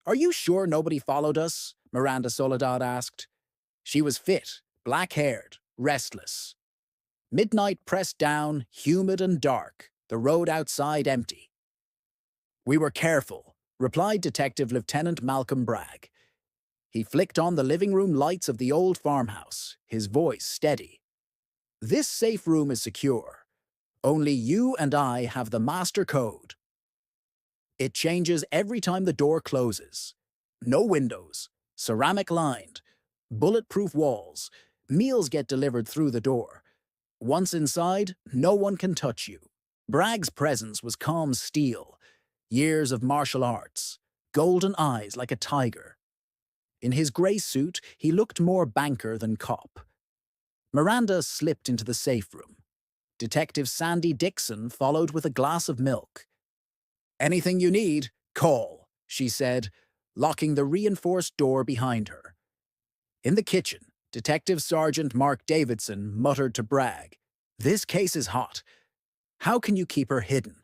Are you sure nobody followed us? Miranda Soledad asked. She was fit, black-haired, restless. Midnight pressed down, humid and dark, the road outside empty. We were careful, replied Detective Lieutenant Malcolm Bragg. He flicked on the living room lights of the old farmhouse, his voice steady. This safe room is secure. Only you and I have the master code. It changes every time the door closes. No windows, ceramic lined, bulletproof walls. Meals get delivered through the door. Once inside, no one can touch you. Bragg's presence was calm steel, years of martial arts, golden eyes like a tiger. In his grey suit, he looked more banker than cop. Miranda slipped into the safe room. Detective Sandi Dickson followed with a glass of milk. Anything you need, call, she said, locking the reinforced door behind her. In the kitchen, Detective Sergeant Mark Davidson muttered to Bragg, "This case is hot. How can you keep her hidden?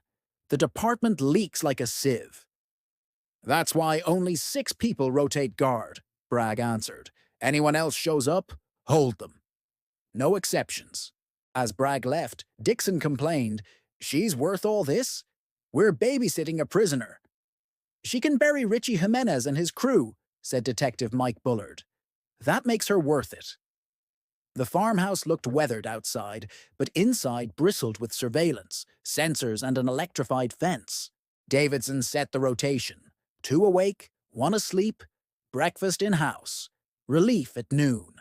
The department leaks like a sieve." "That's why only 6 people rotate guard," Bragg answered. "Anyone else shows up, hold them. No exceptions." As Bragg left, Dickson complained, "She's worth all this? We're babysitting a prisoner." "She can bury Richie Jimenez and his crew," said Detective Mike Bullard. "That makes her worth it." The farmhouse looked weathered outside, but inside bristled with surveillance, sensors, and an electrified fence. Davidson set the rotation. 2 awake, 1 asleep, breakfast in-house, relief at noon.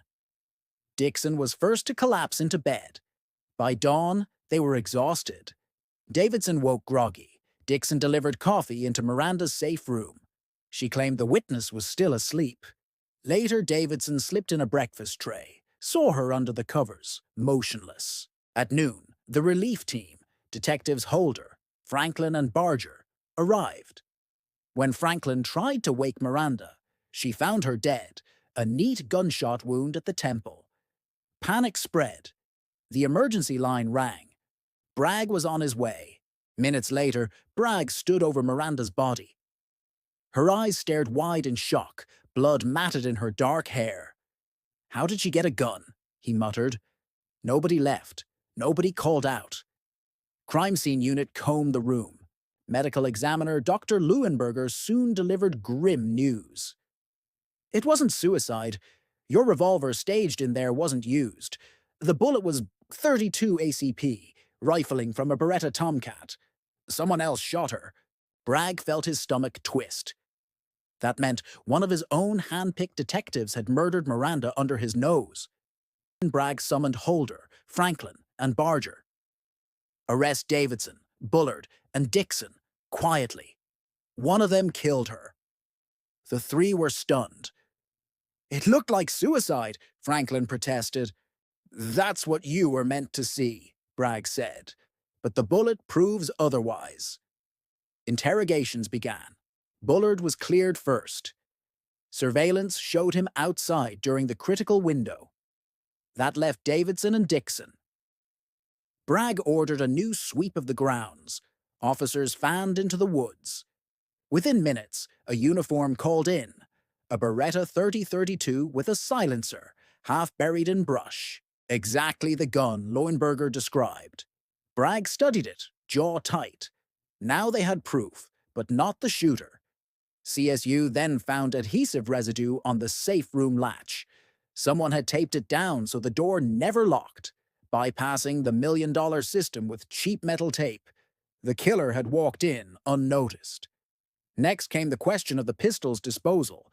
Dickson was first to collapse into bed. By dawn, they were exhausted. Davidson woke groggy. Dickson delivered coffee into Miranda's safe room. She claimed the witness was still asleep. Later, Davidson slipped in a breakfast tray, saw her under the covers, motionless. At noon, the relief team, Detectives Holder, Franklin, and Barger, arrived. When Franklin tried to wake Miranda, she found her dead, a neat gunshot wound at the temple. Panic spread. The emergency line rang. Bragg was on his way. Minutes later, Bragg stood over Miranda's body. Her eyes stared wide in shock, blood matted in her dark hair. "How did she get a gun?" he muttered. Nobody left. Nobody called out. Crime scene unit combed the room. Medical examiner Dr. Leuenberger soon delivered grim news. "It wasn't suicide. Your revolver staged in there wasn't used. The bullet was .32 ACP, rifling from a Beretta Tomcat. Someone else shot her." Bragg felt his stomach twist. That meant one of his own hand-picked detectives had murdered Miranda under his nose. Bragg summoned Holder, Franklin, and Barger. "Arrest Davidson, Bullard, and Dickson, quietly. One of them killed her." The 3 were stunned. "It looked like suicide," Franklin protested. "That's what you were meant to see," Bragg said. "But the bullet proves otherwise." Interrogations began. Bullard was cleared first. Surveillance showed him outside during the critical window. That left Davidson and Dickson. Bragg ordered a new sweep of the grounds. Officers fanned into the woods. Within minutes, a uniform called in. A Beretta 30-32 with a silencer, half buried in brush. Exactly the gun Leuenberger described. Bragg studied it, jaw tight. Now they had proof, but not the shooter. CSU then found adhesive residue on the safe room latch. Someone had taped it down so the door never locked, bypassing the $1 million system with cheap metal tape. The killer had walked in unnoticed. Next came the question of the pistol's disposal.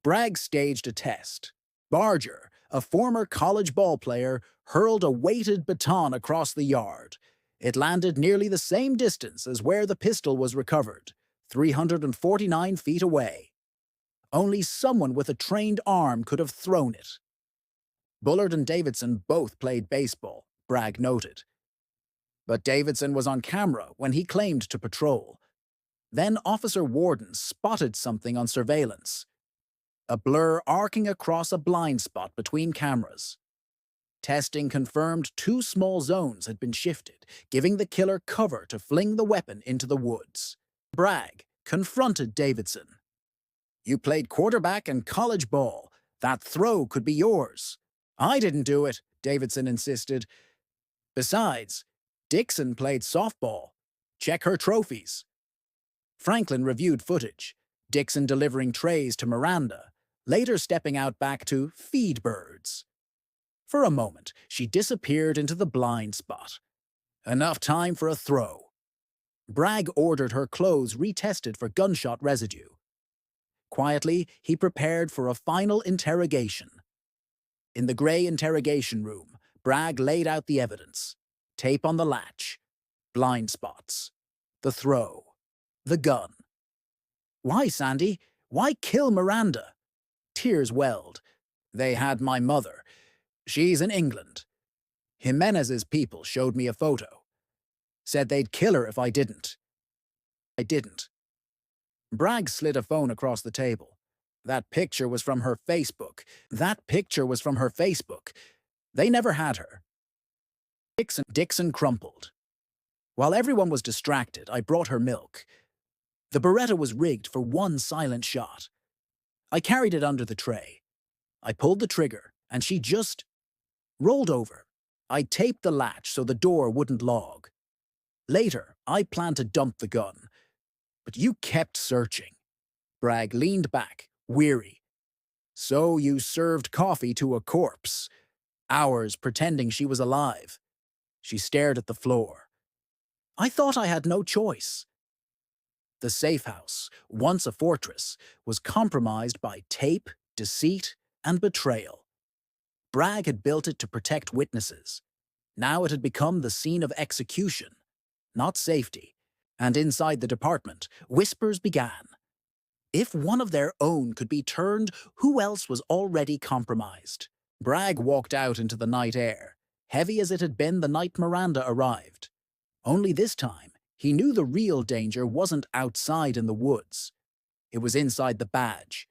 Bragg staged a test. Barger, a former college ballplayer, hurled a weighted baton across the yard. It landed nearly the same distance as where the pistol was recovered, 349 feet away. Only someone with a trained arm could have thrown it. Bullard and Davidson both played baseball, Bragg noted. But Davidson was on camera when he claimed to patrol. Then Officer Warden spotted something on surveillance. A blur arcing across a blind spot between cameras. Testing confirmed 2 small zones had been shifted, giving the killer cover to fling the weapon into the woods. Bragg confronted Davidson. You played quarterback in college ball. That throw could be yours. I didn't do it, Davidson insisted. Besides, Dickson played softball. Check her trophies. Franklin reviewed footage, Dickson delivering trays to Miranda, later stepping out back to feed birds. For a moment, she disappeared into the blind spot. Enough time for a throw. Bragg ordered her clothes retested for gunshot residue. Quietly, he prepared for a final interrogation. In the grey interrogation room, Bragg laid out the evidence. Tape on the latch, blind spots, the throw, the gun. Why, Sandi? Why kill Miranda? Tears welled. They had my mother. She's in England. Jimenez's people showed me a photo. Said they'd kill her if I didn't. I didn't. Bragg slid a phone across the table. That picture was from her Facebook. They never had her. Dickson crumpled. While everyone was distracted, I brought her milk. The Beretta was rigged for one silent shot. I carried it under the tray. I pulled the trigger, and she just rolled over. I taped the latch so the door wouldn't log. Later, I planned to dump the gun. But you kept searching. Bragg leaned back, weary. So you served coffee to a corpse. Hours pretending she was alive. She stared at the floor. I thought I had no choice. The safe house, once a fortress, was compromised by tape, deceit, and betrayal. Bragg had built it to protect witnesses. Now it had become the scene of execution, not safety. And inside the department, whispers began. If one of their own could be turned, who else was already compromised? Bragg walked out into the night air, heavy as it had been the night Miranda arrived. Only this time, he knew the real danger wasn't outside in the woods. It was inside the badge,